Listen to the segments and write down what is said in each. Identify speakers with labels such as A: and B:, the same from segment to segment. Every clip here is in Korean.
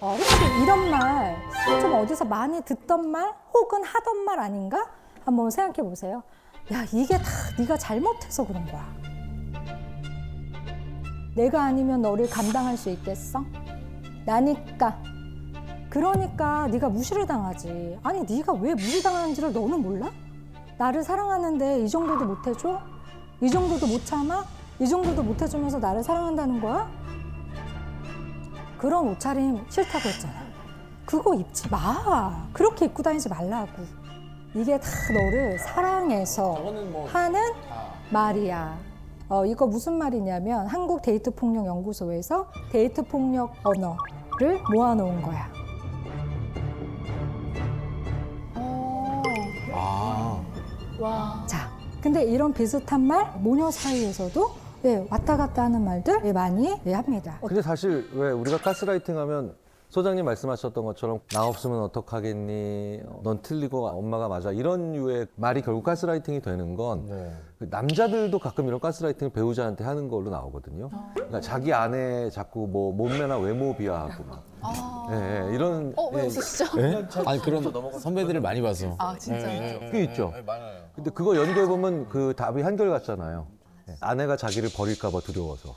A: 혹시 이런 말 좀 어디서 많이 듣던 말 혹은 하던 말 아닌가? 한번 생각해 보세요. 야, 이게 다 네가 잘못해서 그런 거야. 내가 아니면 너를 감당할 수 있겠어? 나니까. 그러니까 네가 무시를 당하지. 아니, 네가 왜 무시당하는지를 너는 몰라? 나를 사랑하는데 이 정도도 못 해줘? 이 정도도 못 참아? 이 정도도 못 해주면서 나를 사랑한다는 거야? 그런 옷차림 싫다고 했잖아. 그거 입지 마. 그렇게 입고 다니지 말라고. 이게 다 너를 사랑해서 하는 말이야. 이거 무슨 말이냐면 한국 데이트 폭력 연구소에서 데이트 폭력 언어를 모아놓은 거야.
B: 와.
A: 자, 근데 이런 비슷한 말 모녀 사이에서도 왔다 갔다 하는 말들 많이 합니다.
C: 근데 사실 왜 우리가 가스라이팅 하면 소장님 말씀하셨던 것처럼 나 없으면 어떡하겠니? 넌 틀리고 엄마가 맞아. 이런 류의 말이 결국 가스라이팅이 되는 건 그 남자들도 가끔 이런 가스라이팅을 배우자한테 하는 걸로 나오거든요. 그러니까 자기 아내 자꾸 뭐 몸매나 외모 비하하고 막. 예, 예, 이런
B: 왜 웃으시죠?
D: 아니 그런 선배들을 많이 봐서.
B: 아, 진짜요?
C: 게 있죠. 근데 그거 연구해 보면 그 답이 한결같잖아요. 예, 아내가 자기를 버릴까 봐 두려워서.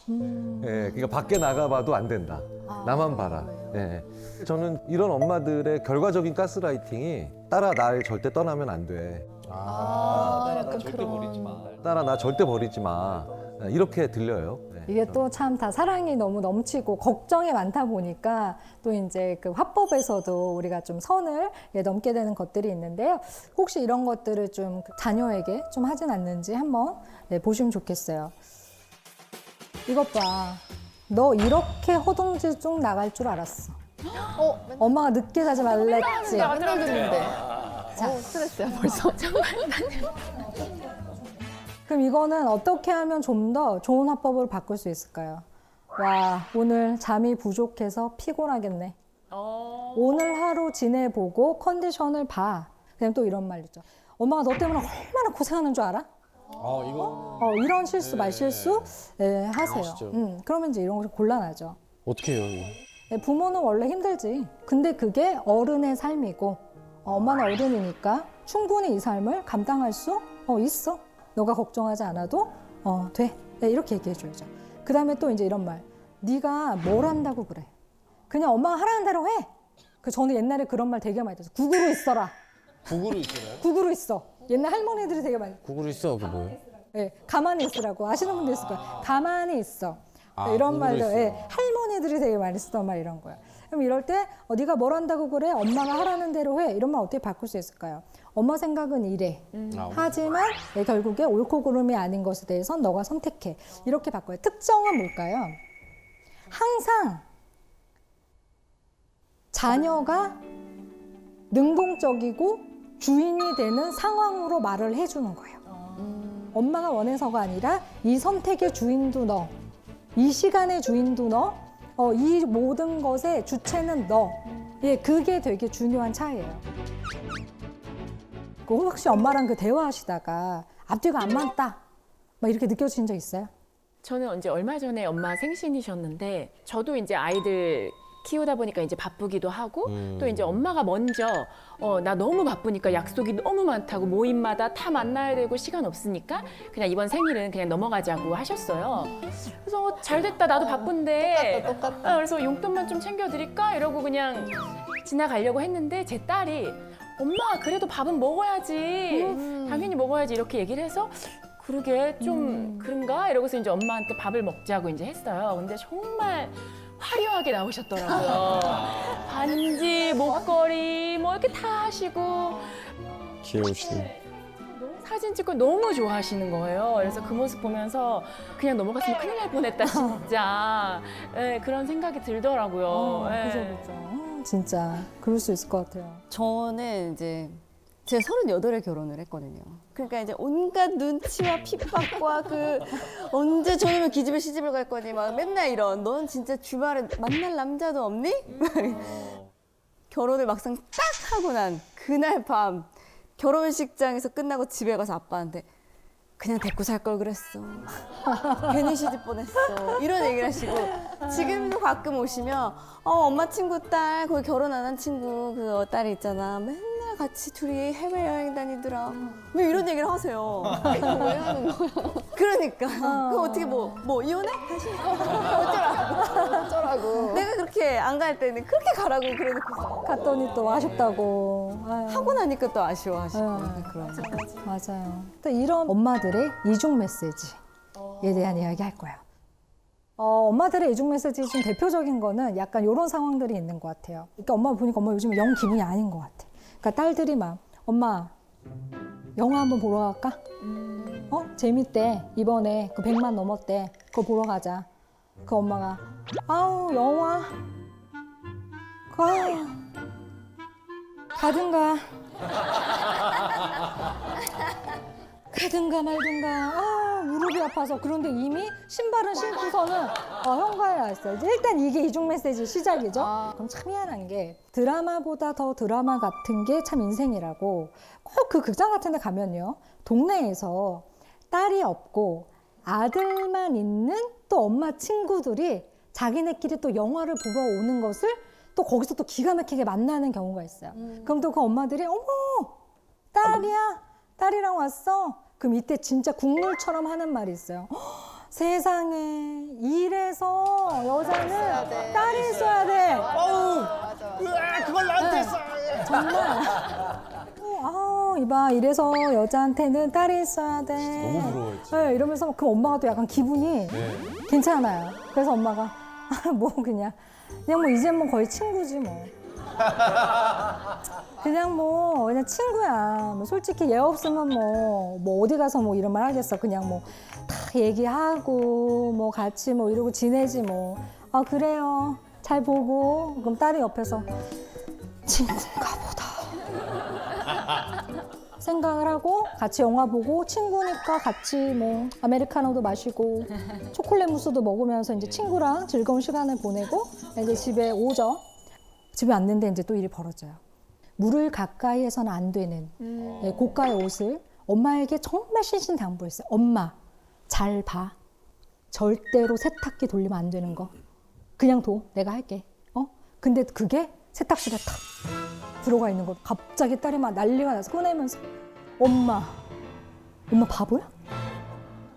C: 예, 그러니까 밖에 나가봐도 안 된다. 나만 봐라. 예. 저는 이런 엄마들의 결과적인 가스라이팅이 딸아 날 절대 떠나면 안 돼.
B: 약간 그런.
C: 딸아 나 절대 버리지 마. 이렇게 들려요. 네.
A: 이게 또 참 다 사랑이 너무 넘치고 걱정이 많다 보니까 또 이제 그 화법에서도 우리가 좀 선을 넘게 되는 것들이 있는데요. 혹시 이런 것들을 좀 자녀에게 좀 하진 않는지 한번 보시면 좋겠어요. 이것 봐. 너 이렇게 허둥지 쭉 나갈 줄 알았어. 엄마가 늦게 자지 말랬지.
B: 맨날 듣는데. 스트레스야 벌써. 정말.
A: 그럼 이거는 어떻게 하면 좀 더 좋은 화법으로 바꿀 수 있을까요? 와, 오늘 잠이 부족해서 피곤하겠네. 오늘 하루 지내보고 컨디션을 봐. 그냥 또 이런 말 있죠. 엄마가 너 때문에 얼마나 고생하는 줄 알아? 이런 실수, 말실수 하세요. 그러면 이제 이런 거 곤란하죠.
D: 어떻게 해요?
A: 부모는 원래 힘들지. 근데 그게 어른의 삶이고 엄마는 어른이니까 충분히 이 삶을 감당할 수 있어. 너가 걱정하지 않아도 돼. 이렇게 얘기해줘야죠. 그 다음에 또 이제 이런 말. 네가 뭘 한다고 그래. 그냥 엄마가 하라는 대로 해. 저는 옛날에 그런 말 되게 많이 들었어요. 국으로 있어라.
D: 구구로 있어요?
A: 국으로 있어. 옛날 할머니들이 되게 많이.
D: 구구로 있어 그게 뭐예요?
A: 가만히 있으라고 아시는 분들 있을 거예요. 가만히 있어. 이런
D: 국으로
A: 말들.
D: 있어.
A: 할머니들이 되게 많이 쓰던 말 이런 거야. 그럼 이럴 때 네가 뭘 한다고 그래? 엄마가 하라는 대로 해. 이런 말 어떻게 바꿀 수 있을까요? 엄마 생각은 이래. 하지만 결국에 옳고 그름이 아닌 것에 대해서는 너가 선택해. 이렇게 바꿔요. 특정은 뭘까요? 항상 자녀가 능동적이고 주인이 되는 상황으로 말을 해주는 거예요. 엄마가 원해서가 아니라 이 선택의 주인도 너, 이 시간의 주인도 너, 이 모든 것의 주체는 너. 그게 되게 중요한 차이예요. 혹시 엄마랑 그 대화하시다가 앞뒤가 안 맞다, 막 이렇게 느껴지신 적 있어요?
E: 저는 이제 얼마 전에 엄마 생신이셨는데 저도 이제 아이들 키우다 보니까 이제 바쁘기도 하고 또 이제 엄마가 먼저 나 너무 바쁘니까 약속이 너무 많다고 모임마다 다 만나야 되고 시간 없으니까 그냥 이번 생일은 그냥 넘어가자고 하셨어요. 그래서 잘 됐다 나도 바쁜데
B: 똑같다.
E: 그래서 용돈만 좀 챙겨드릴까 이러고 그냥 지나가려고 했는데 제 딸이 엄마 그래도 밥은 먹어야지 당연히 먹어야지 이렇게 얘기를 해서 그러게 좀 그런가 이러고서 이제 엄마한테 밥을 먹자고 이제 했어요. 근데 정말 화려하게 나오셨더라고요. 반지, 목걸이 뭐 이렇게 다 하시고
D: 귀여우시네.
E: 사진 찍고 너무 좋아하시는 거예요. 그래서 그 모습 보면서 그냥 넘어갔으면 큰일 날 뻔했다 진짜. 그런 생각이 들더라고요.
A: 그죠. 진짜 그럴 수 있을 것 같아요.
F: 저는 이제 제가 38에 결혼을 했거든요. 그러니까 이제 온갖 눈치와 핍박과 언제 저녁에 기집애 시집을 갈 거니 막 맨날 이런 넌 진짜 주말에 만날 남자도 없니? 결혼을 막상 딱 하고 난 그날 밤 결혼식장에서 끝나고 집에 가서 아빠한테 그냥 데리고 살 걸 그랬어. 괜히 시집 보냈어. 이런 얘기를 하시고 지금도 가끔 오시면 엄마 친구 딸 거기 결혼 안 한 친구 그 딸이 있잖아. 맨날 같이 둘이 해외여행 다니더라. 왜 이런 얘기를 하세요?
B: 왜 하는 거야?
F: 그러니까 그럼 어떻게 뭐 이혼해? 다시
B: 어쩌라고.
F: 내가 그렇게 안 갈 때는 그렇게 가라고 그래놓고
A: 갔더니 또 아쉽다고. 아유.
F: 하고 나니까 또 아쉬워하시고
A: 응.
F: 그런
A: 맞아요. 또 이런 엄마들의 이중 메시지에 대한 이야기 할 거예요. 엄마들의 이중 메시지 중 대표적인 거는 약간 이런 상황들이 있는 것 같아요. 그러니까 엄마 보니까 엄마 요즘 영 기분이 아닌 것 같아. 그러니까 딸들이 막 엄마 영화 한번 보러 갈까? 재밌대. 이번에 그 100만 넘었대. 그거 보러 가자. 그 엄마가 아우 영화 가든가 가든가 말든가 무릎이 아파서. 그런데 이미 신발은 신고서는 현관에 왔어요. 일단 이게 이중 메시지 시작이죠. 그럼 참 희한한 게 드라마보다 더 드라마 같은 게 참 인생이라고. 꼭 그 극장 같은 데 가면요, 동네에서 딸이 없고 아들만 있는 또 엄마 친구들이 자기네끼리 또 영화를 보러 오는 것을 또 거기서 또 기가 막히게 만나는 경우가 있어요. 그럼 또 그 엄마들이 어머 딸이랑 왔어. 그럼 이때 진짜 국룰처럼 하는 말이 있어요. 세상에 이래서 여자는 딸이 있어야 돼.
D: 그걸 나한테 했어.
A: 정말. 이봐 이래서 여자한테는 딸이 있어야 돼.
D: 너무 부러워했지.
A: 네, 이러면서 그 엄마가 또 약간 기분이 괜찮아요. 그래서 엄마가 뭐 그냥 뭐 이젠 뭐 거의 친구지 뭐. 그냥 친구야. 뭐 솔직히 얘 없으면 뭐 어디 가서 뭐 이런 말 하겠어. 그냥 뭐 다 얘기하고 뭐 같이 뭐 이러고 지내지 뭐. 그래요. 잘 보고. 그럼 딸이 옆에서 친구인가 보다 생각을 하고 같이 영화 보고 친구니까 같이 뭐 아메리카노도 마시고 초콜릿 무스도 먹으면서 이제 친구랑 즐거운 시간을 보내고 이제 집에 오죠. 집에 왔는데 이제 또 일이 벌어져요. 물을 가까이 해서는 안 되는 고가의 옷을 엄마에게 정말 신신당부했어요. 엄마, 잘 봐. 절대로 세탁기 돌리면 안 되는 거. 그냥 둬. 내가 할게. 근데 그게 세탁실에 탁 들어가 있는 거. 갑자기 딸이 막 난리가 나서 꺼내면서 엄마 바보야?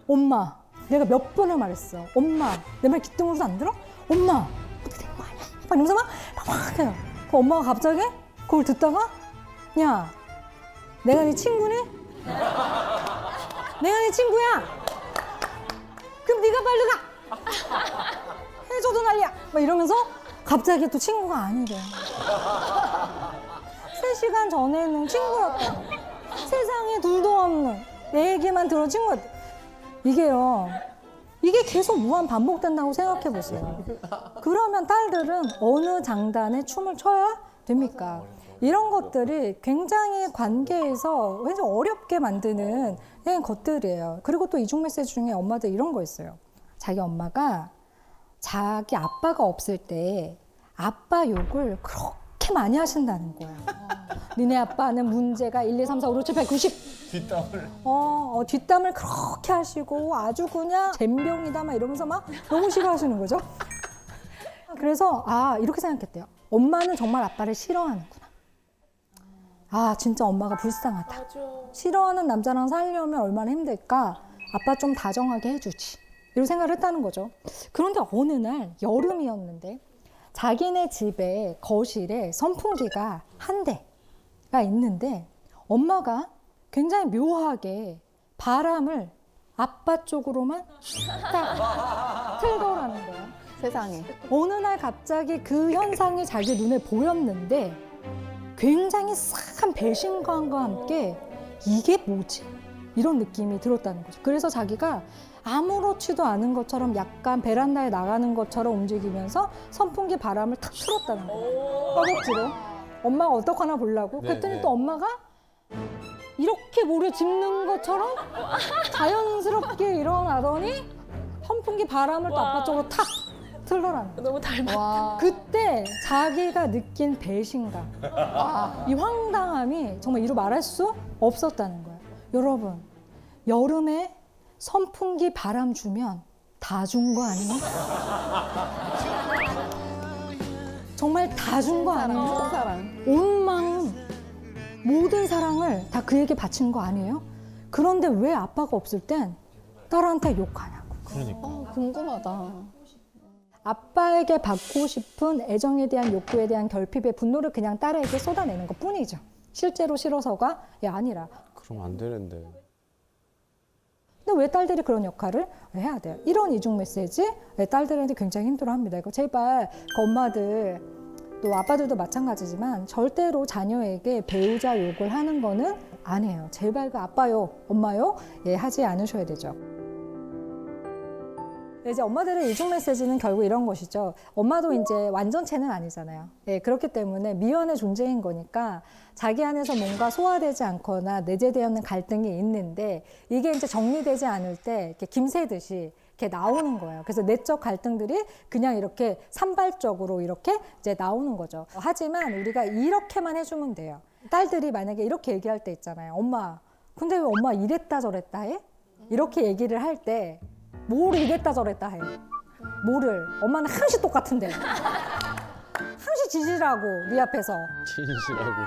A: 엄마, 내가 몇 번을 말했어. 엄마, 내 말 귀등으로도 안 들어? 엄마, 어떻게 된 거 아니야? 막 이러면서 막 해요. 그 엄마가 갑자기 그걸 듣다가 야, 내가 네 친구니? 내가 네 친구야. 그럼 네가 빨리 가. 해줘도 난리야. 막 이러면서 갑자기 또 친구가 아니래. 3시간 전에는 친구였다. 세상에 둘도 없는 내 얘기만 들은 친구였다. 이게 계속 무한 반복된다고 생각해 보세요. 그러면 딸들은 어느 장단에 춤을 춰야 됩니까? 이런 것들이 굉장히 관계에서 굉장히 어렵게 만드는 것들이에요. 그리고 또 이중 메시지 중에 엄마들 이런 거 있어요. 자기 엄마가 자기 아빠가 없을 때 아빠 욕을 그렇게 많이 하신다는 거야. 니네 아빠는 문제가 1, 2, 3, 4, 5, 6, 7, 8, 90.
D: 뒷담을.
A: 뒷담을 그렇게 하시고 아주 그냥 젬병이다 막 이러면서 막 너무 싫어하시는 거죠. 그래서 이렇게 생각했대요. 엄마는 정말 아빠를 싫어하는구나. 진짜 엄마가 불쌍하다.
E: 맞아.
A: 싫어하는 남자랑 살려면 얼마나 힘들까. 아빠 좀 다정하게 해주지. 이런 생각을 했다는 거죠. 그런데 어느 날 여름이었는데 자기네 집에 거실에 선풍기가 한 대가 있는데 엄마가 굉장히 묘하게 바람을 아빠 쪽으로만 딱 틀더라는 거예요.
B: 세상에.
A: 어느 날 갑자기 그 현상이 자기 눈에 보였는데 굉장히 싹한 배신감과 함께 이게 뭐지? 이런 느낌이 들었다는 거죠. 그래서 자기가 아무렇지도 않은 것처럼 약간 베란다에 나가는 것처럼 움직이면서 선풍기 바람을 탁 틀었다는 거예요. 허벅지로. 엄마가 어떡하나 보려고. 그랬더니 또 엄마가 이렇게 모래 짚는 것처럼 자연스럽게 일어나더니 선풍기 바람을 또 아빠 쪽으로 탁 틀더라는 거예요.
E: 너무 닮았다.
B: 와.
A: 그때 자기가 느낀 배신감, 이 황당함이 정말 이루 말할 수 없었다는 거예요. 여러분, 여름에 선풍기 바람 주면 다 준 거 아니에요? 정말 다 준 거 아니에요?
B: 사랑.
A: 온 마음, 모든 사랑을 다 그에게 바친 거 아니에요? 그런데 왜 아빠가 없을 땐 딸한테 욕하냐고.
B: 궁금하다.
A: 아빠에게 받고 싶은 애정에 대한 욕구에 대한 결핍의 분노를 그냥 딸에게 쏟아내는 것 뿐이죠. 실제로 싫어서가 아니라.
D: 그럼 안 되는데.
A: 근데 왜 딸들이 그런 역할을 해야 돼요? 이런 이중 메시지 딸들한테 굉장히 힘들어합니다. 이거 제발 그 엄마들 또 아빠들도 마찬가지지만 절대로 자녀에게 배우자 욕을 하는 거는 아니에요. 제발 그 아빠요, 엄마요 하지 않으셔야 되죠. 이제 엄마들의 이중 메시지는 결국 이런 것이죠. 엄마도 이제 완전체는 아니잖아요. 그렇기 때문에 미연의 존재인 거니까 자기 안에서 뭔가 소화되지 않거나 내재되어 있는 갈등이 있는데 이게 이제 정리되지 않을 때 이렇게 김새듯이 이렇게 나오는 거예요. 그래서 내적 갈등들이 그냥 이렇게 산발적으로 이렇게 이제 나오는 거죠. 하지만 우리가 이렇게만 해주면 돼요. 딸들이 만약에 이렇게 얘기할 때 있잖아요. 엄마, 근데 왜 엄마 이랬다 저랬다 해? 이렇게 얘기를 할 때 뭐를 이랬다 저랬다 해. 뭐를. 엄마는 항시 똑같은데. 항시 지지라고 네 앞에서.
D: 진실하고.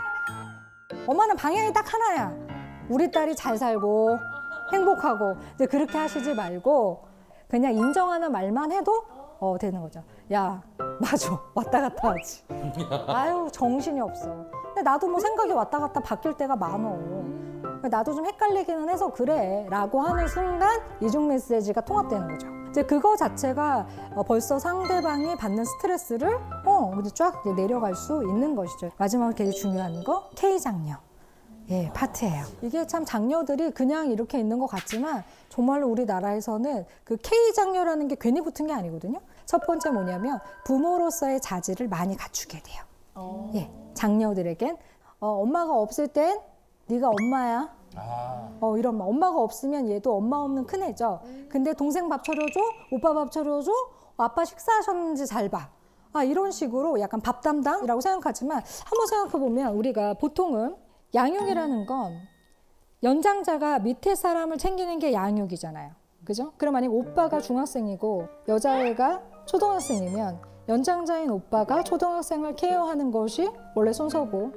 A: 엄마는 방향이 딱 하나야. 우리 딸이 잘 살고 행복하고. 이제 그렇게 하시지 말고 그냥 인정하는 말만 해도 되는 거죠. 야, 맞아. 왔다 갔다 하지. 아유, 정신이 없어. 근데 나도 뭐 생각이 왔다 갔다 바뀔 때가 많어. 나도 좀 헷갈리기는 해서 그래 라고 하는 순간 이중 메시지가 통합되는 거죠. 이제 그거 자체가 벌써 상대방이 받는 스트레스를 이제 쫙 내려갈 수 있는 것이죠. 마지막으로 되게 중요한 거 K장녀. 파트예요. 이게 참 장녀들이 그냥 이렇게 있는 것 같지만 정말로 우리나라에서는 그 K장녀라는 게 괜히 붙은 게 아니거든요. 첫 번째 뭐냐면 부모로서의 자질을 많이 갖추게 돼요. 장녀들에겐 엄마가 없을 땐 네가 엄마야. 이런 말. 엄마가 없으면 얘도 엄마 없는 큰애죠. 근데 동생 밥 차려줘, 오빠 밥 차려줘, 아빠 식사하셨는지 잘 봐. 이런 식으로 약간 밥 담당이라고 생각하지만 한번 생각해 보면 우리가 보통은 양육이라는 건 연장자가 밑에 사람을 챙기는 게 양육이잖아요. 그죠? 그럼 만약 오빠가 중학생이고 여자애가 초등학생이면 연장자인 오빠가 초등학생을 케어하는 것이 원래 순서고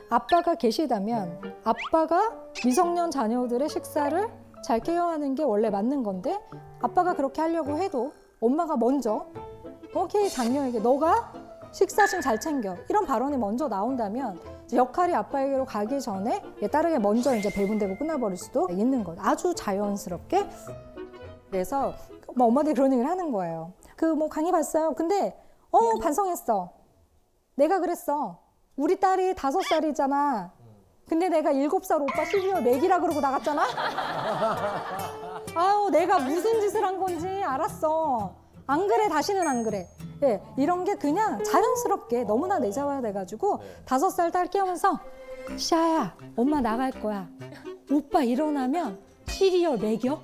A: 아빠가 계시다면 아빠가 미성년 자녀들의 식사를 잘 케어하는 게 원래 맞는 건데 아빠가 그렇게 하려고 해도 엄마가 먼저 오케이 장녀에게 너가 식사 좀 잘 챙겨 이런 발언이 먼저 나온다면 역할이 아빠에게로 가기 전에 딸에게 먼저 이제 배분되고 끝나버릴 수도 있는 것. 아주 자연스럽게. 그래서 엄마들이 그런 얘기를 하는 거예요. 그 뭐 강의 봤어요. 근데 반성했어. 내가 그랬어. 우리 딸이 5살이잖아. 근데 내가 7살 오빠 시리얼 먹이라 그러고 나갔잖아. 아우 내가 무슨 짓을 한 건지 알았어. 안 그래 다시는 안 그래. 이런 게 그냥 자연스럽게 너무나 내재화돼가지고 5살 딸 깨우면서 시아야 엄마 나갈 거야. 오빠 일어나면 시리얼 먹여?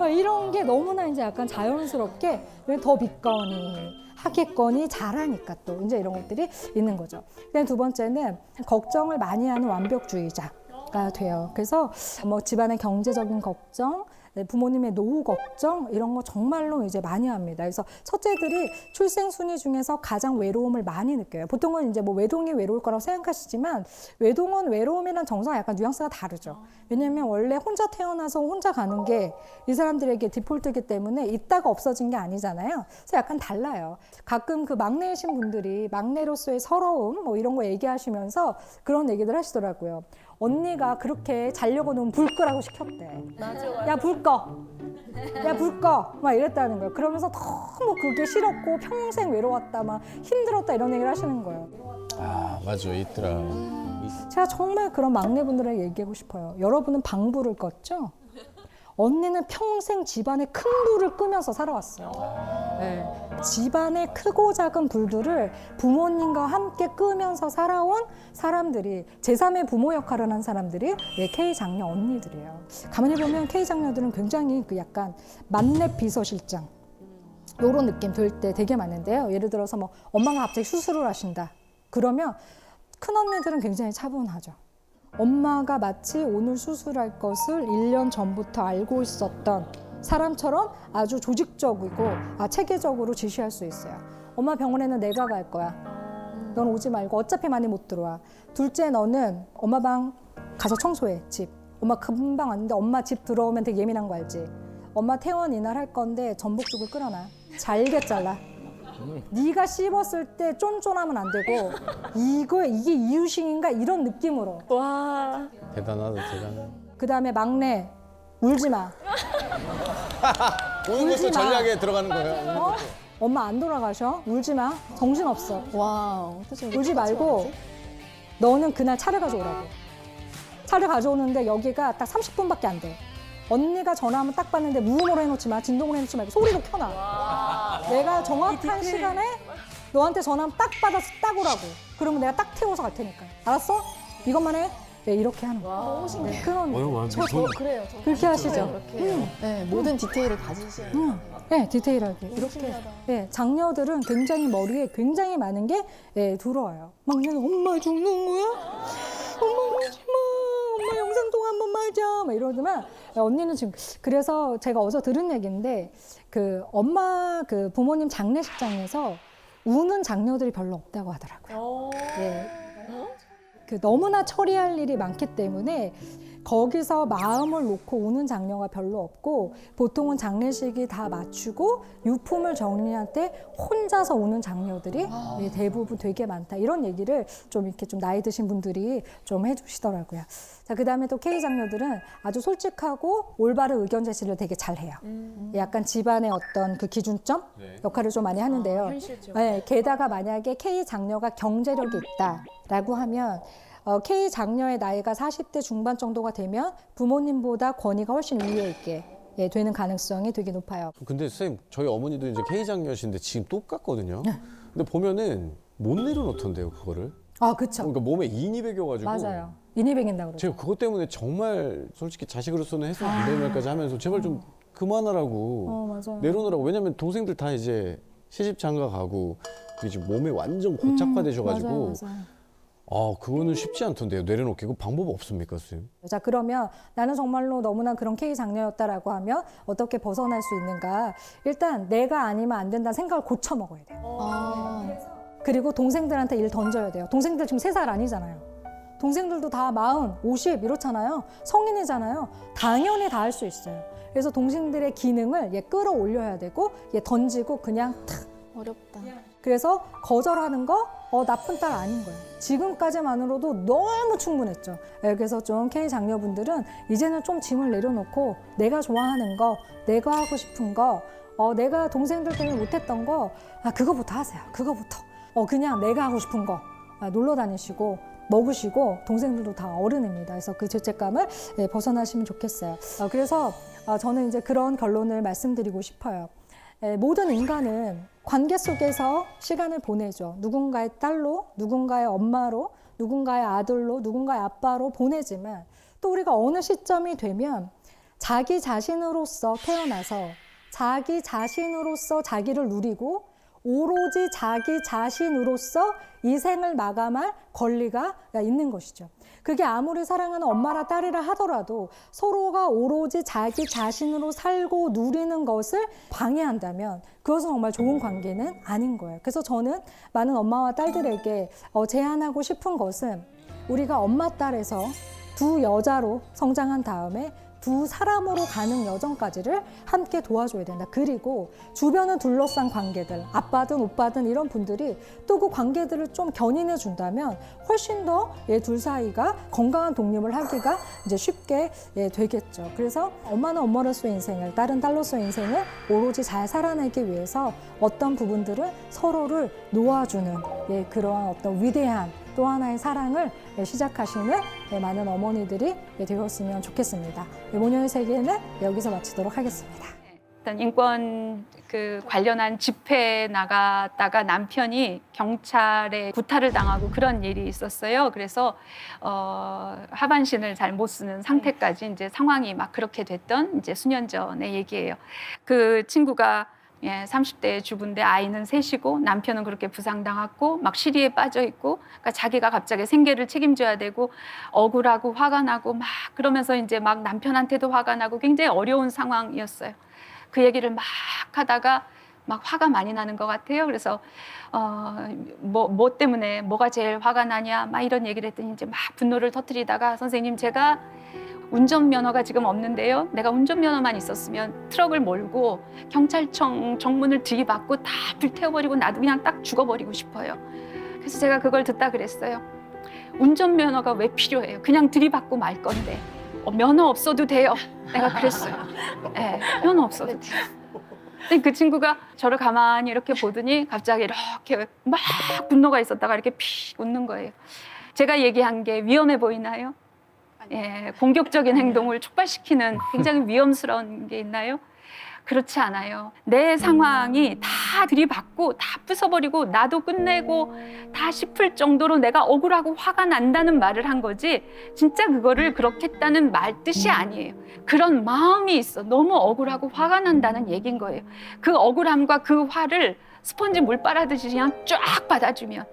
A: 이런 게 너무나 이제 약간 자연스럽게 왜 더 믿거니 하겠거니 잘하니까 또 이제 이런 것들이 있는 거죠. 그다음 두 번째는 걱정을 많이 하는 완벽주의자가 돼요. 그래서 뭐 집안의 경제적인 걱정, 부모님의 노후 걱정 이런 거 정말로 이제 많이 합니다. 그래서 첫째들이 출생 순위 중에서 가장 외로움을 많이 느껴요. 보통은 이제 뭐 외동이 외로울 거라고 생각하시지만 외동은 외로움이란 정서가 약간 뉘앙스가 다르죠. 왜냐하면 원래 혼자 태어나서 혼자 가는 게 이 사람들에게 디폴트이기 때문에 있다가 없어진 게 아니잖아요. 그래서 약간 달라요. 가끔 그 막내이신 분들이 막내로서의 서러움 뭐 이런 거 얘기하시면서 그런 얘기들 하시더라고요. 언니가 그렇게 자려고 놓으면 불 끄라고 시켰대. 야, 불 꺼. 야, 불 꺼. 막 이랬다는 거예요. 그러면서 너무 그게 싫었고 평생 외로웠다, 막 힘들었다 이런 얘기를 하시는 거예요.
D: 맞아, 있더라.
A: 제가 정말 그런 막내분들에게 얘기하고 싶어요. 여러분은 방불을 껐죠? 언니는 평생 집안에 큰 불을 끄면서 살아왔어요. 집안의 크고 작은 불들을 부모님과 함께 끄면서 살아온 사람들이 제3의 부모 역할을 한 사람들이 K장녀 언니들이에요. 가만히 보면 K장녀들은 굉장히 그 약간 만렙 비서실장 이런 느낌 들 때 되게 많은데요. 예를 들어서 뭐 엄마가 갑자기 수술을 하신다. 그러면 큰 언니들은 굉장히 차분하죠. 엄마가 마치 오늘 수술할 것을 1년 전부터 알고 있었던 사람처럼 아주 조직적이고 체계적으로 지시할 수 있어요. 엄마 병원에는 내가 갈 거야. 넌 오지 말고 어차피 많이 못 들어와. 둘째, 너는 엄마 방 가서 청소해, 집. 엄마 금방 왔는데 엄마 집 들어오면 되게 예민한 거 알지? 엄마 퇴원 이날 할 건데 전복죽을 끓여놔. 잘게 잘라. 네가 씹었을 때 쫀쫀하면 안 되고 이게 이유식인가 이런 느낌으로.
E: 와.
D: 대단하다, 대단해.
A: 그다음에 막내 울지 마.
D: 우는
A: 울지
D: 것도
A: 마.
D: 전략에 들어가는 거예요.
A: 어? 엄마 안 돌아가셔. 울지 마. 정신 없어.
B: 와, 어떻게
A: 울지 말고 너는 그날 차를 가져오라고. 차를 가져오는데 여기가 딱 30분밖에 안 돼. 언니가 전화하면 딱 받는데 무음으로 해놓지 마. 진동으로 해놓지 말고 소리로 켜놔. 내가 정확한 시간에 너한테 전화하면 딱 받아서 딱 오라고. 그러면 내가 딱 태워서 갈 테니까. 알았어? 이것만 해. 네, 이렇게 하는 거야.
B: 너무 신기해.
A: 네, 그런
B: 저 그래요. 저
A: 그렇게 하시죠.
B: 그렇게 네, 모든 디테일을 가지시는.
A: 네, 디테일하게 이렇게. 네, 장녀들은 굉장히 머리에 굉장히 많은 게 들어와요. 막내는 엄마 죽는 거야? 엄마 울지 마. 엄마 영상 통화 한 번만 하자. 막 이러지만 언니는 지금 그래서 제가 어디서 들은 얘기인데 그 엄마 그 부모님 장례식장에서 우는 장녀들이 별로 없다고 하더라고요. 네. 그 너무나 처리할 일이 많기 때문에 거기서 마음을 놓고 우는 장녀가 별로 없고 보통은 장례식이 다 마치고 유품을 정리할 때 혼자서 우는 장녀들이 대부분 되게 많다. 이런 얘기를 좀 이렇게 좀 나이 드신 분들이 좀 해주시더라고요. 자, 그다음에 또 K 장녀들은 아주 솔직하고 올바른 의견 제시를 되게 잘해요. 약간 집안의 어떤 그 기준점 역할을 좀 많이 하는데요.
E: 현실적.
A: 네, 게다가 만약에 K 장녀가 경제력이 있다라고 하면 K 장녀의 나이가 40대 중반 정도가 되면 부모님보다 권위가 훨씬 위에 있게 되는 가능성이 되게 높아요.
D: 근데 선생님, 저희 어머니도 이제 K 장녀신데 지금 똑같거든요. 근데 보면은 못 내려놓던데요, 그거를.
A: 아, 그렇죠.
D: 그러니까 몸에 인이 배겨가지고.
A: 맞아요. 인이백인다 그러죠.
D: 제가 그것 때문에 정말 솔직히 자식으로서는 해서는 안 되는 말까지 하면서 제발 좀 그만하라고
A: 맞아요.
D: 내려놓으라고. 왜냐면 동생들 다 이제 시집 장가 가고 이제 몸에 완전 고착화되셔가지고
A: 맞아요.
D: 그거는 쉽지 않던데요. 내려놓기. 그 방법 없습니까, 선생님?
A: 자, 그러면 나는 정말로 너무나 그런 K 장녀였다라고 하면 어떻게 벗어날 수 있는가? 일단 내가 아니면 안 된다는 생각을 고쳐 먹어야 돼요. 그리고 동생들한테 일 던져야 돼요. 동생들 지금 3살 아니잖아요. 동생들도 다 40, 50 이렇잖아요. 성인이잖아요. 당연히 다 할 수 있어요. 그래서 동생들의 기능을 끌어올려야 되고 던지고 그냥 탁.
B: 어렵다.
A: 그래서 거절하는 거 나쁜 딸 아닌 거예요. 지금까지만으로도 너무 충분했죠. 그래서 좀 K 장녀분들은 이제는 좀 짐을 내려놓고 내가 좋아하는 거, 내가 하고 싶은 거, 내가 동생들 때문에 못했던 거 그거부터 하세요. 그거부터. 그냥 내가 하고 싶은 거 놀러 다니시고 먹으시고 동생들도 다 어른입니다. 그래서 그 죄책감을 벗어나시면 좋겠어요. 그래서 저는 이제 그런 결론을 말씀드리고 싶어요. 모든 인간은 관계 속에서 시간을 보내죠. 누군가의 딸로, 누군가의 엄마로, 누군가의 아들로, 누군가의 아빠로 보내지만 또 우리가 어느 시점이 되면 자기 자신으로서 태어나서 자기 자신으로서 자기를 누리고 오로지 자기 자신으로서 이 생을 마감할 권리가 있는 것이죠. 그게 아무리 사랑하는 엄마라 딸이라 하더라도 서로가 오로지 자기 자신으로 살고 누리는 것을 방해한다면 그것은 정말 좋은 관계는 아닌 거예요. 그래서 저는 많은 엄마와 딸들에게 제안하고 싶은 것은 우리가 엄마 딸에서 두 여자로 성장한 다음에 두 사람으로 가는 여정까지를 함께 도와줘야 된다. 그리고 주변을 둘러싼 관계들, 아빠든 오빠든 이런 분들이 또 그 관계들을 좀 견인해 준다면 훨씬 더 둘 사이가 건강한 독립을 하기가 이제 쉽게 되겠죠. 그래서 엄마는 엄마로서의 인생을, 딸은 딸로서의 인생을 오로지 잘 살아내기 위해서 어떤 부분들은 서로를 놓아주는 그러한 어떤 위대한 또 하나의 사랑을 시작하시는 많은 어머니들이 되었으면 좋겠습니다. 모녀의 세계는 여기서 마치도록 하겠습니다.
G: 일단 인권 관련한 집회에 나갔다가 남편이 경찰에 구타를 당하고 그런 일이 있었어요. 그래서 하반신을 잘 못 쓰는 상태까지 이제 상황이 막 그렇게 됐던 이제 수년 전의 얘기예요. 그 친구가 30대 주부인데 아이는 셋이고 남편은 그렇게 부상당했고 막 시리에 빠져 있고 그러니까 자기가 갑자기 생계를 책임져야 되고 억울하고 화가 나고 막 그러면서 이제 막 남편한테도 화가 나고 굉장히 어려운 상황이었어요. 그 얘기를 막 하다가 막 화가 많이 나는 것 같아요. 그래서 뭐 때문에 뭐가 제일 화가 나냐 막 이런 얘기를 했더니 이제 막 분노를 터뜨리다가 선생님 제가 운전면허가 지금 없는데요. 내가 운전면허만 있었으면 트럭을 몰고 경찰청 정문을 들이받고 다 불태워버리고 나도 그냥 딱 죽어버리고 싶어요. 그래서 제가 그걸 듣다 그랬어요. 운전면허가 왜 필요해요? 그냥 들이받고 말 건데 면허 없어도 돼요. 내가 그랬어요. 네, 면허 없어도 돼요. 근데 그 친구가 저를 가만히 이렇게 보더니 갑자기 이렇게 막 분노가 있었다가 이렇게 피 웃는 거예요. 제가 얘기한 게 위험해 보이나요? 예, 공격적인 행동을 촉발시키는 굉장히 위험스러운 게 있나요? 그렇지 않아요. 내 상황이 다 들이받고 다 부숴버리고 나도 끝내고 다 싶을 정도로 내가 억울하고 화가 난다는 말을 한 거지 진짜 그거를 그렇게 했다는 말 뜻이 아니에요. 그런 마음이 있어. 너무 억울하고 화가 난다는 얘기인 거예요. 그 억울함과 그 화를 스펀지 물 빨아듯이 그냥 쫙 받아주면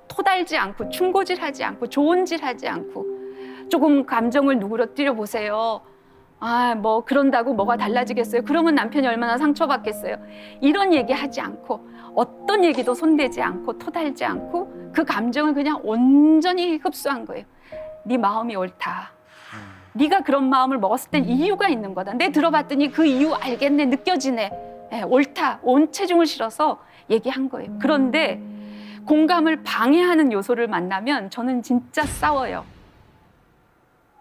G: 토달지 않고 충고질하지 않고 좋은질하지 않고 조금 감정을 누그러뜨려 보세요. 뭐 그런다고 뭐가 달라지겠어요? 그러면 남편이 얼마나 상처받겠어요? 이런 얘기 하지 않고 어떤 얘기도 손대지 않고 토달지 않고 그 감정을 그냥 온전히 흡수한 거예요. 네 마음이 옳다. 네가 그런 마음을 먹었을 땐 이유가 있는 거다. 내 들어봤더니 그 이유 알겠네, 느껴지네. 옳다. 온 체중을 실어서 얘기한 거예요. 그런데 공감을 방해하는 요소를 만나면 저는 진짜 싸워요.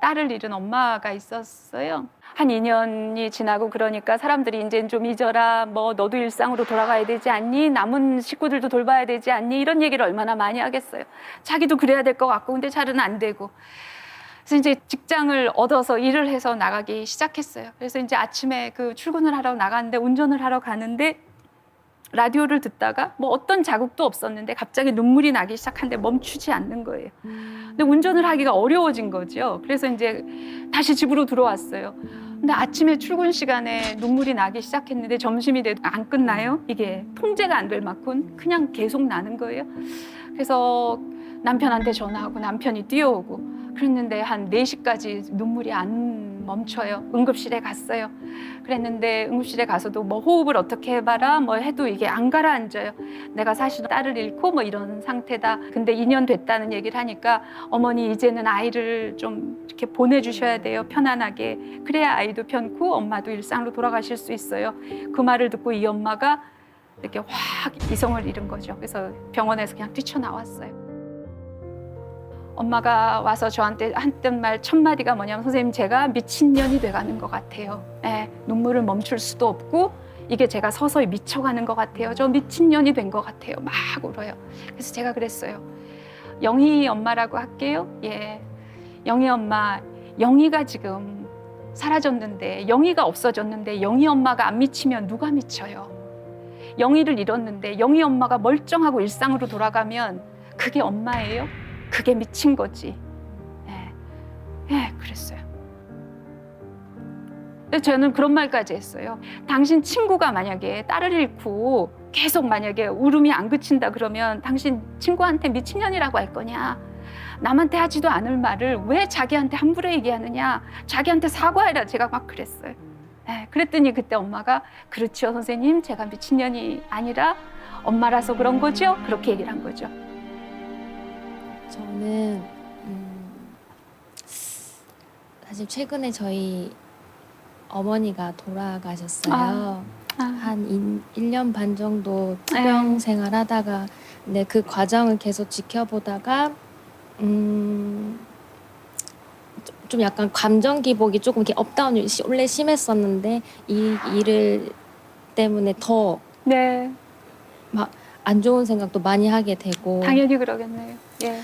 G: 딸을 잃은 엄마가 있었어요. 한 2년이 지나고 그러니까 사람들이 이제 좀 잊어라, 뭐 너도 일상으로 돌아가야 되지 않니? 남은 식구들도 돌봐야 되지 않니? 이런 얘기를 얼마나 많이 하겠어요. 자기도 그래야 될 것 같고 근데 잘은 안 되고. 그래서 이제 직장을 얻어서 일을 해서 나가기 시작했어요. 그래서 이제 아침에 그 출근을 하러 나가는데 운전을 하러 가는데 라디오를 듣다가 뭐 어떤 자극도 없었는데 갑자기 눈물이 나기 시작하는데 멈추지 않는 거예요. 근데 운전을 하기가 어려워진 거죠. 그래서 이제 다시 집으로 들어왔어요. 근데 아침에 출근 시간에 눈물이 나기 시작했는데 점심이 돼도 안 끝나요. 이게 통제가 안 될 만큼 그냥 계속 나는 거예요. 그래서 남편한테 전화하고 남편이 뛰어오고 그랬는데 한 4시까지 눈물이 안 멈춰요. 응급실에 갔어요. 그랬는데 응급실에 가서도 뭐 호흡을 어떻게 해봐라 뭐 해도 이게 안 가라앉아요. 내가 사실 딸을 잃고 뭐 이런 상태다. 근데 2년 됐다는 얘기를 하니까 어머니 이제는 아이를 좀 이렇게 보내주셔야 돼요. 편안하게. 그래야 아이도 편고 엄마도 일상으로 돌아가실 수 있어요. 그 말을 듣고 이 엄마가 이렇게 확 이성을 잃은 거죠. 그래서 병원에서 그냥 뛰쳐나왔어요. 엄마가 와서 저한테 했던 말 첫 마디가 뭐냐면 선생님 제가 미친년이 돼가는 것 같아요. 눈물을 멈출 수도 없고 이게 제가 서서히 미쳐가는 것 같아요. 저 미친년이 된 것 같아요. 막 울어요. 그래서 제가 그랬어요. 영희 엄마라고 할게요. 예, 영희 엄마, 영희가 지금 사라졌는데 영희가 없어졌는데 영희 엄마가 안 미치면 누가 미쳐요? 영희를 잃었는데 영희 엄마가 멀쩡하고 일상으로 돌아가면 그게 엄마예요? 그게 미친 거지. 그랬어요. 그래서 저는 그런 말까지 했어요. 당신 친구가 만약에 딸을 잃고 계속 만약에 울음이 안 그친다 그러면 당신 친구한테 미친년이라고 할 거냐? 남한테 하지도 않을 말을 왜 자기한테 함부로 얘기하느냐? 자기한테 사과해라. 제가 막 그랬어요. 그랬더니 그때 엄마가 그렇죠 선생님, 제가 미친년이 아니라 엄마라서 그런 거죠? 그렇게 얘기를 한 거죠.
B: 저는 사실 최근에 저희 어머니가 돌아가셨어요. 한 1년 반 정도 투병 생활하다가 근데 그 과정을 계속 지켜보다가 좀 약간 감정 기복이 조금 이렇게 업다운이 원래 심했었는데 이 일을 때문에 더 막 안 좋은 생각도 많이 하게 되고
G: 당연히 그러겠네요. 예.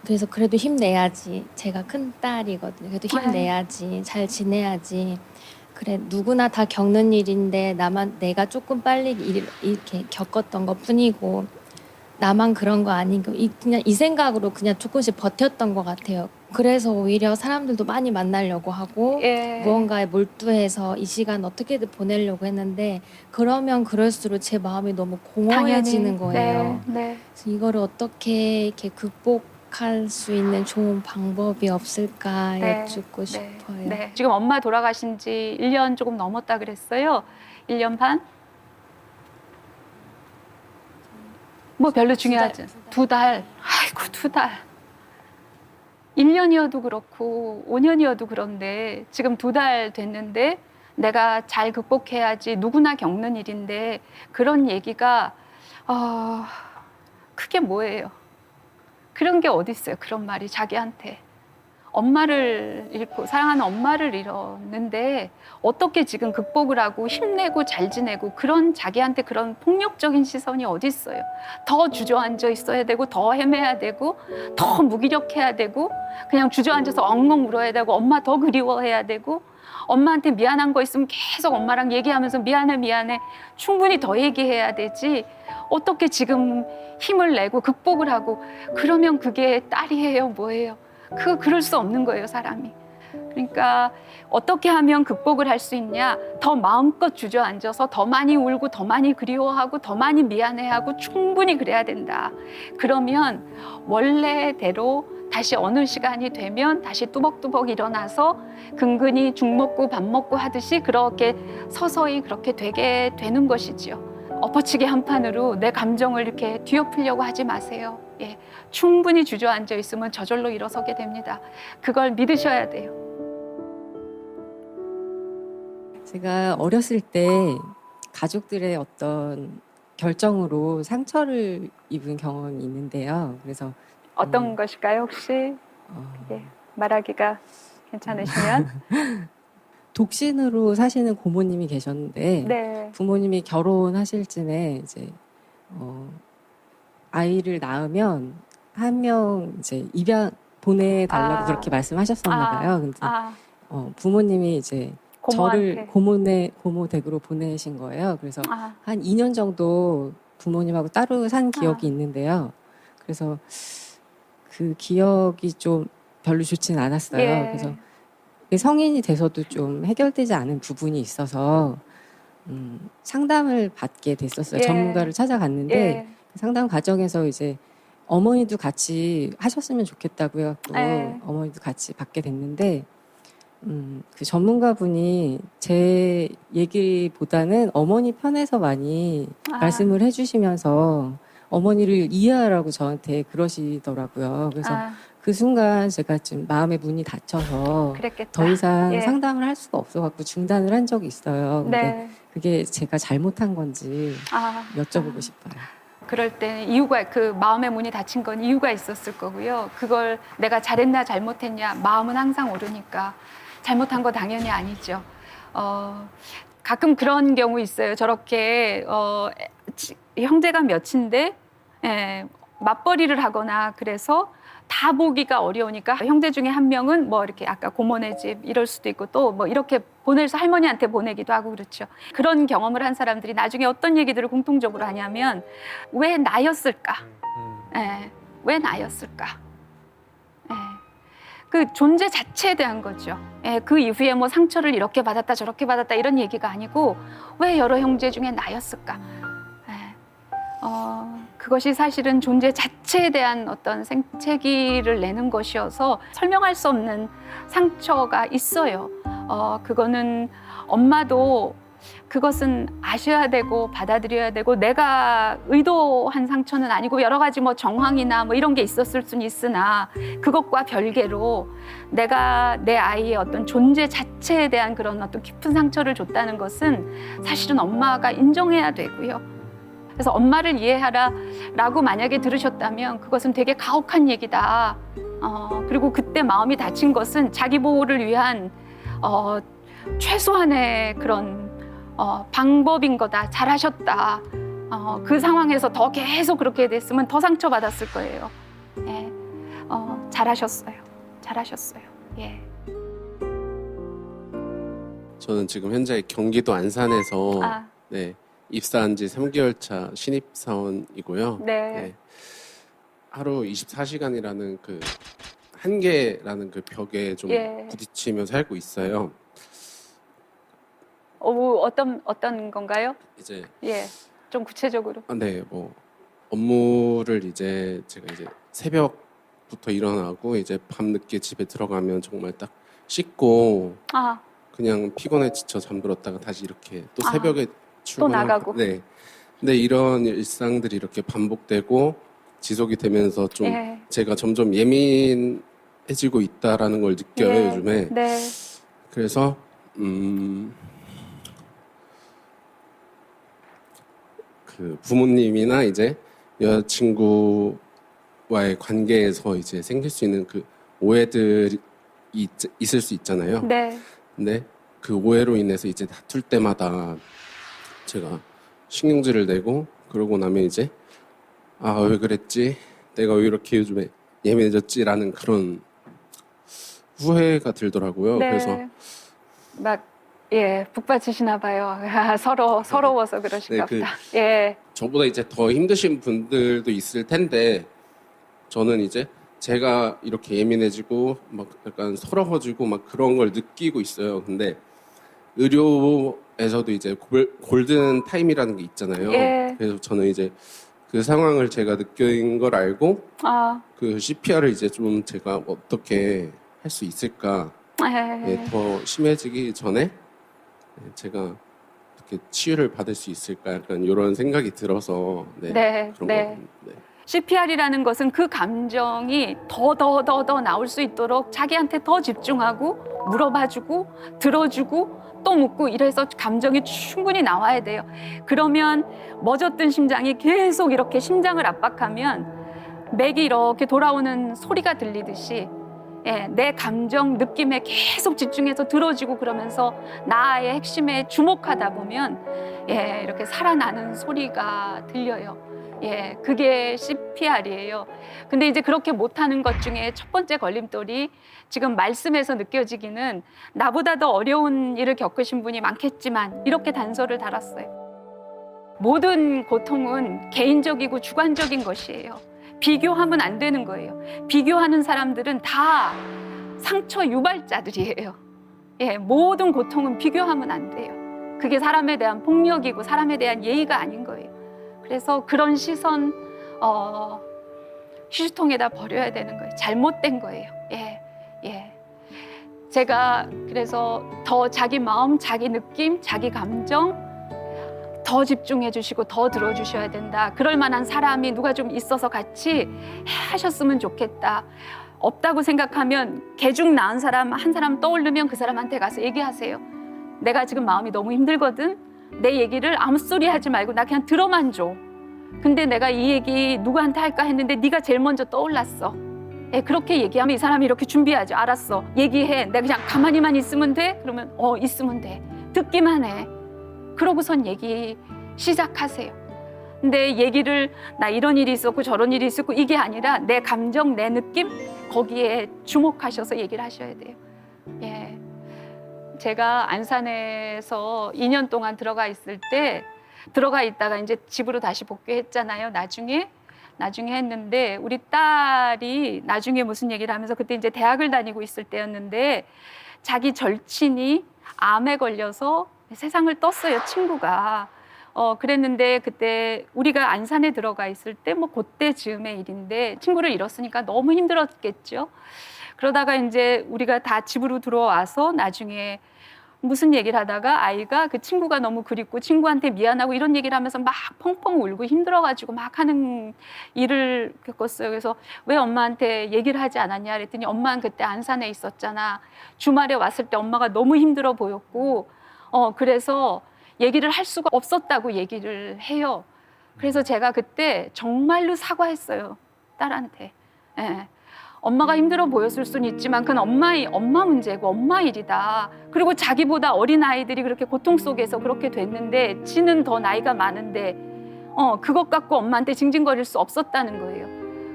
B: 그래서 그래도 힘내야지. 제가 큰 딸이거든요. 그래도 힘내야지. 잘 지내야지. 그래 누구나 다 겪는 일인데 내가 조금 빨리 이렇게 겪었던 것 뿐이고 나만 그런 거 아니고 그냥 이 생각으로 그냥 조금씩 버텼던 것 같아요. 그래서 오히려 사람들도 많이 만나려고 하고 무언가에 몰두해서 이 시간 어떻게든 보내려고 했는데 그러면 그럴수록 제 마음이 너무 공허해지는 거예요. 그래서 이거를 어떻게 이렇게 극복할 수 있는 좋은 방법이 없을까 여쭙고 싶어요.
G: 지금 엄마 돌아가신 지 1년 조금 넘었다 그랬어요. 1년 반? 뭐 별로 중요하지. 2달. 아이고, 2달. 1년이어도 그렇고 5년이어도 그런데 지금 2달 됐는데 내가 잘 극복해야지 누구나 겪는 일인데 그런 얘기가 그게 뭐예요? 그런 게 어디 있어요? 그런 말이 자기한테. 엄마를 잃고 사랑하는 엄마를 잃었는데 어떻게 지금 극복을 하고 힘내고 잘 지내고 그런 자기한테 그런 폭력적인 시선이 어디 있어요? 더 주저앉아 있어야 되고 더 헤매야 되고 더 무기력해야 되고 그냥 주저앉아서 엉엉 울어야 되고 엄마 더 그리워해야 되고 엄마한테 미안한 거 있으면 계속 엄마랑 얘기하면서 미안해 미안해 충분히 더 얘기해야 되지 어떻게 지금 힘을 내고 극복을 하고 그러면 그게 딸이에요 뭐예요? 그럴 수 없는 거예요, 사람이. 그러니까 어떻게 하면 극복을 할 수 있냐? 더 마음껏 주저앉아서 더 많이 울고 더 많이 그리워하고 더 많이 미안해하고 충분히 그래야 된다. 그러면 원래대로 다시 어느 시간이 되면 다시 뚜벅뚜벅 일어나서 근근히 죽 먹고 밥 먹고 하듯이 그렇게 서서히 그렇게 되게 되는 것이지요. 엎어치기 한 판으로 내 감정을 이렇게 뒤엎으려고 하지 마세요. 예, 충분히 주저앉아 있으면 저절로 일어서게 됩니다. 그걸 믿으셔야 돼요.
H: 제가 어렸을 때 가족들의 어떤 결정으로 상처를 입은 경험이 있는데요. 그래서
G: 어떤 것일까요, 혹시? 예, 말하기가 괜찮으시면.
H: 독신으로 사시는 고모님이 계셨는데
G: 네.
H: 부모님이 결혼하실 쯤에 이제 아이를 낳으면 한 명 이제 입양 보내달라고 그렇게 말씀하셨었나 봐요. 근데 부모님이 이제 저를 고모 댁으로 보내신 거예요. 그래서 한 2년 정도 부모님하고 따로 산 기억이 있는데요. 그래서 그 기억이 좀 별로 좋지는 않았어요.
G: 예.
H: 그래서 성인이 돼서도 좀 해결되지 않은 부분이 있어서 상담을 받게 됐었어요.
G: 예.
H: 전문가를 찾아갔는데
G: 예.
H: 상담 과정에서 이제 어머니도 같이 하셨으면 좋겠다고 해갖고
G: 예.
H: 어머니도 같이 받게 됐는데 그 전문가분이 제 얘기보다는 어머니 편에서 많이 말씀을 해주시면서 어머니를 이해하라고 저한테 그러시더라고요. 그래서 그 순간 제가 좀 마음의 문이 닫혀서
G: 그랬겠다.
H: 더 이상
G: 예.
H: 상담을 할 수가 없어갖고 중단을 한 적이 있어요. 근데
G: 네.
H: 그게 제가 잘못한 건지 여쭤보고 싶어요.
G: 그럴 때 이유가 그 마음의 문이 닫힌 건 이유가 있었을 거고요. 그걸 내가 잘했나 잘못했냐 마음은 항상 오르니까 잘못한 거 당연히 아니죠. 가끔 그런 경우 있어요. 저렇게 형제가 몇인데 맞벌이를 하거나 그래서 다 보기가 어려우니까 형제 중에 한 명은 뭐 이렇게 아까 고모네 집 이럴 수도 있고 또 뭐 이렇게 보내서 할머니한테 보내기도 하고 그렇죠. 그런 경험을 한 사람들이 나중에 어떤 얘기들을 공통적으로 하냐면 왜 나였을까? 왜 나였을까? 그 존재 자체에 대한 거죠. 그 이후에 뭐 상처를 이렇게 받았다 저렇게 받았다 이런 얘기가 아니고 왜 여러 형제 중에 나였을까? 그것이 사실은 존재 자체에 대한 어떤 생채기를 내는 것이어서 설명할 수 없는 상처가 있어요. 그거는 엄마도 그것은 아셔야 되고 받아들여야 되고 내가 의도한 상처는 아니고 여러 가지 뭐 정황이나 뭐 이런 게 있었을 수는 있으나 그것과 별개로 내가 내 아이의 어떤 존재 자체에 대한 그런 어떤 깊은 상처를 줬다는 것은 사실은 엄마가 인정해야 되고요. 그래서 엄마를 이해하라라고 만약에 들으셨다면 그것은 되게 가혹한 얘기다. 그리고 그때 마음이 다친 것은 자기 보호를 위한 최소한의 그런 방법인 거다. 잘하셨다. 그 상황에서 더 계속 그렇게 됐으면 더 상처받았을 거예요. 예. 잘하셨어요. 잘하셨어요. 예.
I: 저는 지금 현재 경기도 안산에서 네, 입사한 지 3개월 차 신입사원이고요.
G: 네.
I: 하루 24시간이라는 그 한계라는 그 벽에 좀 부딪히며 살고 있어요.
G: 어떤 건가요?
I: 이제
G: 좀 구체적으로.
I: 네, 뭐 업무를 제가 새벽부터 일어나고 이제 밤늦게 집에 들어가면 정말 딱 씻고 그냥 피곤해 지쳐 잠들었다가 다시 이렇게 또 새벽에
G: 또
I: 출근하고
G: 나가고.
I: 네. 근데 이런 일상들이 이렇게 반복되고 지속이 되면서 좀
G: 예.
I: 제가 점점 예민해지고 있다라는 걸 느껴요,
G: 예.
I: 요즘에.
G: 네.
I: 그래서 그 부모님이나 이제 여자친구와의 관계에서 이제 생길 수 있는 그 오해들이 있을 수 있잖아요.
G: 네.
I: 근데 그 오해로 인해서 이제 다툴 때마다 제가 신경질을 내고 그러고 나면 이제 아, 왜 그랬지? 내가 왜 이렇게 요즘에 예민해졌지라는 그런 후회가 들더라고요.
G: 네.
I: 그래서
G: 막 예, 북받치시나 봐요. 서러워서 그러신가
I: 네,
G: 보다. 예.
I: 저보다 이제 더 힘드신 분들도 있을 텐데 저는 이제 제가 이렇게 예민해지고 막 약간 서러워지고 막 그런 걸 느끼고 있어요. 근데 의료에서도 이제 골든 타임이라는 게 있잖아요.
G: 예.
I: 그래서 저는 이제 그 상황을 제가 느낀 걸 알고 그 CPR을 이제 좀 제가 어떻게 할 수 있을까 예, 더 심해지기 전에 제가 어떻게 치유를 받을 수 있을까 약간 이런 생각이 들어서 네,
G: 네,
I: 그런
G: 네.
I: 거 네.
G: CPR이라는 것은 그 감정이 더 나올 수 있도록 자기한테 더 집중하고 물어봐주고 들어주고 또 묻고 이래서 감정이 충분히 나와야 돼요. 그러면 멎었던 심장이 계속 이렇게 심장을 압박하면 맥이 이렇게 돌아오는 소리가 들리듯이 예, 내 감정, 느낌에 계속 집중해서 들어주고 그러면서 나의 핵심에 주목하다 보면 예, 이렇게 살아나는 소리가 들려요. 예, 그게 CPR이에요. 근데 이제 그렇게 못하는 것 중에 첫 번째 걸림돌이 지금 말씀에서 느껴지기는 나보다 더 어려운 일을 겪으신 분이 많겠지만 이렇게 단서를 달았어요. 모든 고통은 개인적이고 주관적인 것이에요. 비교하면 안 되는 거예요. 비교하는 사람들은 다 상처 유발자들이에요. 예, 모든 고통은 비교하면 안 돼요. 그게 사람에 대한 폭력이고 사람에 대한 예의가 아닌 거예요. 그래서 그런 시선 휴지통에다 버려야 되는 거예요. 잘못된 거예요. 예, 예. 제가 그래서 더 자기 마음, 자기 느낌, 자기 감정 더 집중해 주시고 더 들어주셔야 된다. 그럴 만한 사람이 누가 좀 있어서 같이 하셨으면 좋겠다. 없다고 생각하면 개중 나은 사람 한 사람 떠오르면 그 사람한테 가서 얘기하세요. 내가 지금 마음이 너무 힘들거든. 내 얘기를 아무 소리 하지 말고 나 그냥 들어만 줘. 근데 내가 이 얘기 누구한테 할까 했는데 네가 제일 먼저 떠올랐어. 예, 그렇게 얘기하면 이 사람이 이렇게 준비하죠. 알았어. 얘기해. 내가 그냥 가만히만 있으면 돼? 그러면 있으면 돼. 듣기만 해. 그러고선 얘기 시작하세요. 근데 얘기를 나 이런 일이 있었고 저런 일이 있었고 이게 아니라 내 감정, 내 느낌 거기에 주목하셔서 얘기를 하셔야 돼요. 예. 제가 안산에서 2년 동안 들어가 있을 때 들어가 있다가 이제 집으로 다시 복귀했잖아요. 나중에 했는데 우리 딸이 나중에 무슨 얘기를 하면서 그때 이제 대학을 다니고 있을 때였는데 자기 절친이 암에 걸려서 세상을 떴어요, 친구가. 그랬는데 그때 우리가 안산에 들어가 있을 때 뭐 그때 즈음의 일인데 친구를 잃었으니까 너무 힘들었겠죠. 그러다가 이제 우리가 다 집으로 들어와서 나중에 무슨 얘기를 하다가 아이가 그 친구가 너무 그립고 친구한테 미안하고 이런 얘기를 하면서 막 펑펑 울고 힘들어가지고 막 하는 일을 겪었어요. 그래서 왜 엄마한테 얘기를 하지 않았냐 그랬더니 엄마는 그때 안산에 있었잖아. 주말에 왔을 때 엄마가 너무 힘들어 보였고 그래서 얘기를 할 수가 없었다고 얘기를 해요. 그래서 제가 그때 정말로 사과했어요. 딸한테. 예. 엄마가 힘들어 보였을 수는 있지만 그건 엄마 문제고 엄마 일이다. 그리고 자기보다 어린 아이들이 그렇게 고통 속에서 그렇게 됐는데 지는 더 나이가 많은데 그것 갖고 엄마한테 징징거릴 수 없었다는 거예요.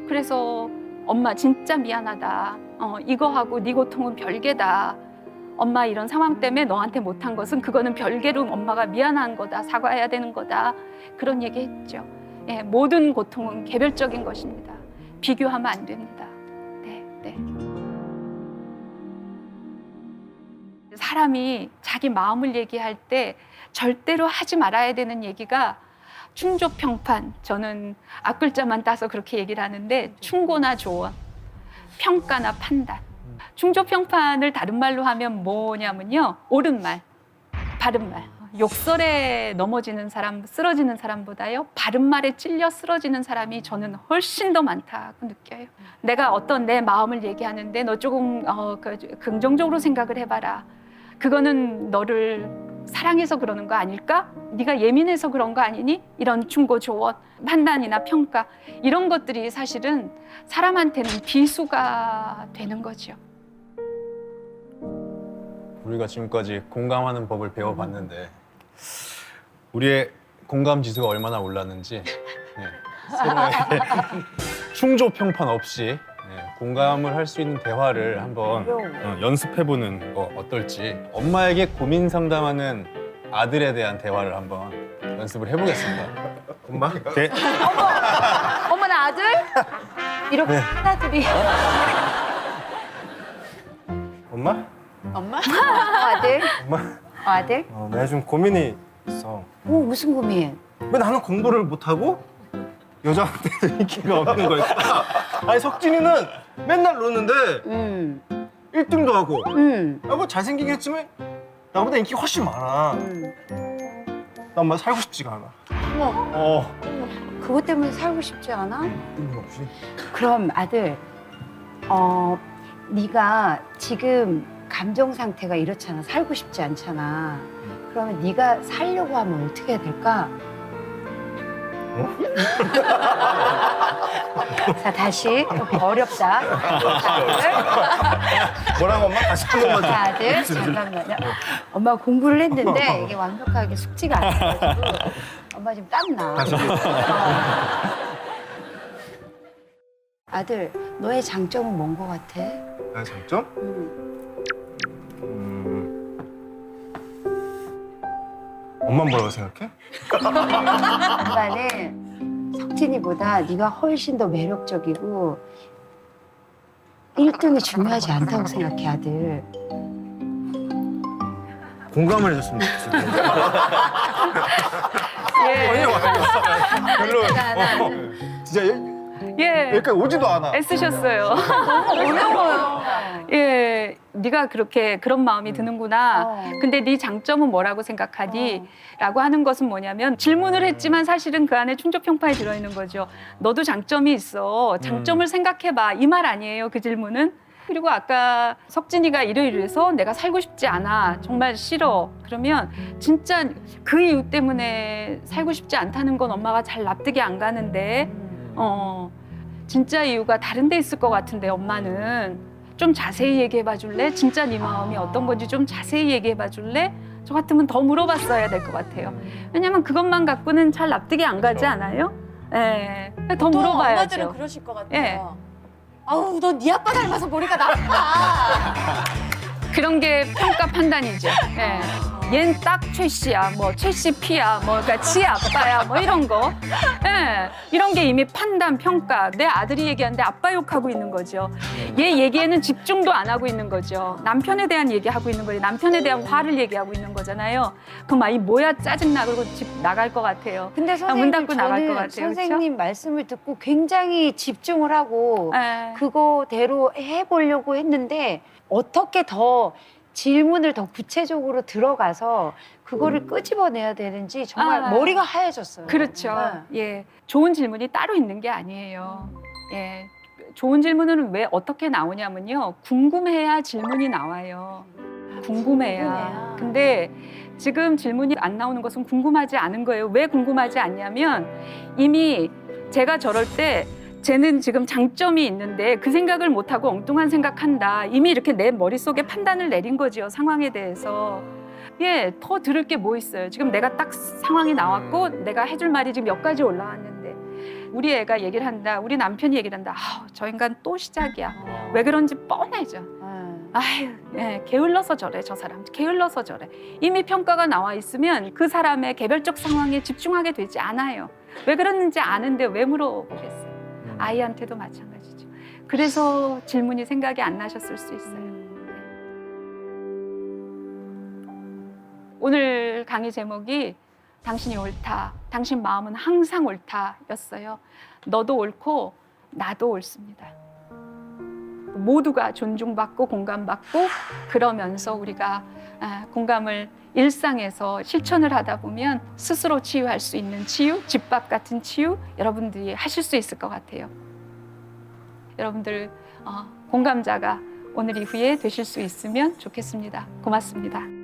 G: 그래서 엄마 진짜 미안하다. 이거하고 네 고통은 별개다. 엄마 이런 상황 때문에 너한테 못한 것은 그거는 별개로 엄마가 미안한 거다. 사과해야 되는 거다. 그런 얘기 했죠. 예, 모든 고통은 개별적인 것입니다. 비교하면 안 됩니다. 네. 사람이 자기 마음을 얘기할 때 절대로 하지 말아야 되는 얘기가 충조평판. 저는 앞글자만 따서 그렇게 얘기를 하는데 충고나 조언, 평가나 판단. 충조평판을 다른 말로 하면 뭐냐면요. 옳은 말, 바른 말. 욕설에 넘어지는 사람, 쓰러지는 사람보다요. 바른 말에 찔려 쓰러지는 사람이 저는 훨씬 더 많다고 느껴요. 내가 어떤 내 마음을 얘기하는데 너 조금 긍정적으로 생각을 해봐라. 그거는 너를 사랑해서 그러는 거 아닐까? 네가 예민해서 그런 거 아니니? 이런 충고, 조언, 판단이나 평가 이런 것들이 사실은 사람한테는 비수가 되는 거죠.
J: 우리가 지금까지 공감하는 법을 배워봤는데 우리의 공감 지수가 얼마나 올랐는지 서로의 충조 평판 없이 공감을 할 수 있는 대화를 한번 연습해보는 거 어떨지 엄마에게 고민 상담하는 아들에 대한 대화를 한번 연습을 해보겠습니다. 엄마? 네.
G: 어머나 아들? 이렇게
J: 네.
G: 하나들이
K: 엄마?
G: 엄마? 아들?
K: 엄마?
G: 아들?
K: 내가 좀 고민이 있어.
G: 오 무슨 고민?
K: 왜 나는 공부를 못하고 여자한테도 인기가 없는 거야? 아니 석진이는 맨날 노는데 1등도 하고 뭐 잘생기긴 했지만 나보다 인기 훨씬 많아. 나 엄마 살고 싶지가 않아.
L: 그것 때문에 살고 싶지 않아?
K: 없이.
L: 그럼 아들, 네가 지금 감정 상태가 이렇잖아. 살고 싶지 않잖아. 그러면 네가 살려고 하면 어떻게 해야 될까? 자, 다시. 어렵다.
K: 뭐라고 엄마? 다시 한 번만.
L: 자, 아들, 잠깐만요. 엄마가 공부를 했는데 이게 완벽하게 숙지가 안 돼가지고 엄마 지금 땀나. 아들, 너의 장점은 뭔 거 같아?
K: 나의 장점? 엄마 뭐라고 생각해?
L: 엄마는 석진이보다 네가 훨씬 더 매력적이고 1등이 중요하지 않다고 생각해, 아들.
K: 공감을 해줬으면 좋겠어. 별로 진짜 여기까지 오지도 않아.
G: 애쓰셨어요.
L: 어려워요.
G: 예, 네가 그렇게 그런 마음이 드는구나. 근데 네 장점은 뭐라고 생각하니? 라고 하는 것은 뭐냐면 질문을 했지만 사실은 그 안에 충족평판이 들어있는 거죠. 너도 장점이 있어. 장점을 생각해봐. 이 말 아니에요, 그 질문은? 그리고 아까 석진이가 이래서 내가 살고 싶지 않아. 정말 싫어. 그러면 진짜 그 이유 때문에 살고 싶지 않다는 건 엄마가 잘 납득이 안 가는데 진짜 이유가 다른 데 있을 것 같은데 엄마는 좀 자세히 얘기해봐 줄래? 진짜 네 마음이 어떤 건지 좀 자세히 얘기해봐 줄래? 저 같으면 더 물어봤어야 될 것 같아요. 왜냐면 그것만 갖고는 잘 납득이 안 가지 않아요? 예, 더 물어봐야죠.
F: 엄마들은 그러실 것 같아요.
G: 예.
F: 아우, 너 네 아빠 닮아서 머리가 나쁘다.
G: 그런 게 평가 판단이죠. 예. 얜 딱 최 씨야, 뭐 최 씨 피야, 뭐 그러니까 지 아빠야, 뭐 이런 거. 예. 이런 게 이미 판단, 평가. 내 아들이 얘기하는데 아빠 욕하고 있는 거죠. 얘 얘기에는 집중도 안 하고 있는 거죠. 남편에 대한 얘기하고 있는 거예요. 남편에 대한 화를 얘기하고 있는 거잖아요. 그럼 이 뭐야 짜증나 그러고 집 나갈 것 같아요.
L: 근데
G: 문
L: 선생님,
G: 닫고 나갈 것 같아요.
L: 선생님 말씀을 듣고 굉장히 집중을 하고
G: 예.
L: 그거대로 해보려고 했는데 어떻게 더 질문을 더 구체적으로 들어가서 그거를 끄집어내야 되는지 정말 머리가 하얘졌어요.
G: 그렇죠. 예, 좋은 질문이 따로 있는 게 아니에요. 예, 좋은 질문은 왜 어떻게 나오냐면요. 궁금해야 질문이 나와요. 궁금해야. 근데 지금 질문이 안 나오는 것은 궁금하지 않은 거예요. 왜 궁금하지 않냐면 이미 제가 저럴 때 쟤는 지금 장점이 있는데 그 생각을 못하고 엉뚱한 생각한다. 이미 이렇게 내 머릿속에 판단을 내린 거죠. 상황에 대해서. 예, 더 들을 게 뭐 있어요. 지금 내가 딱 상황이 나왔고 내가 해줄 말이 지금 몇 가지 올라왔는데 우리 애가 얘기를 한다. 우리 남편이 얘기를 한다. 저 인간 또 시작이야. 왜 그런지 뻔해져. 아유, 예, 게을러서 저래, 저 사람. 게을러서 저래. 이미 평가가 나와 있으면 그 사람의 개별적 상황에 집중하게 되지 않아요. 왜 그러는지 아는데 왜 물어보겠어요. 아이한테도 마찬가지죠. 그래서 질문이 생각이 안 나셨을 수 있어요. 오늘 강의 제목이 당신이 옳다. 당신 마음은 항상 옳다였어요. 너도 옳고 나도 옳습니다. 모두가 존중받고 공감받고 그러면서 우리가 공감을 일상에서 실천을 하다 보면 스스로 치유할 수 있는 치유, 집밥 같은 치유 여러분들이 하실 수 있을 것 같아요. 여러분들 공감자가 오늘 이후에 되실 수 있으면 좋겠습니다. 고맙습니다.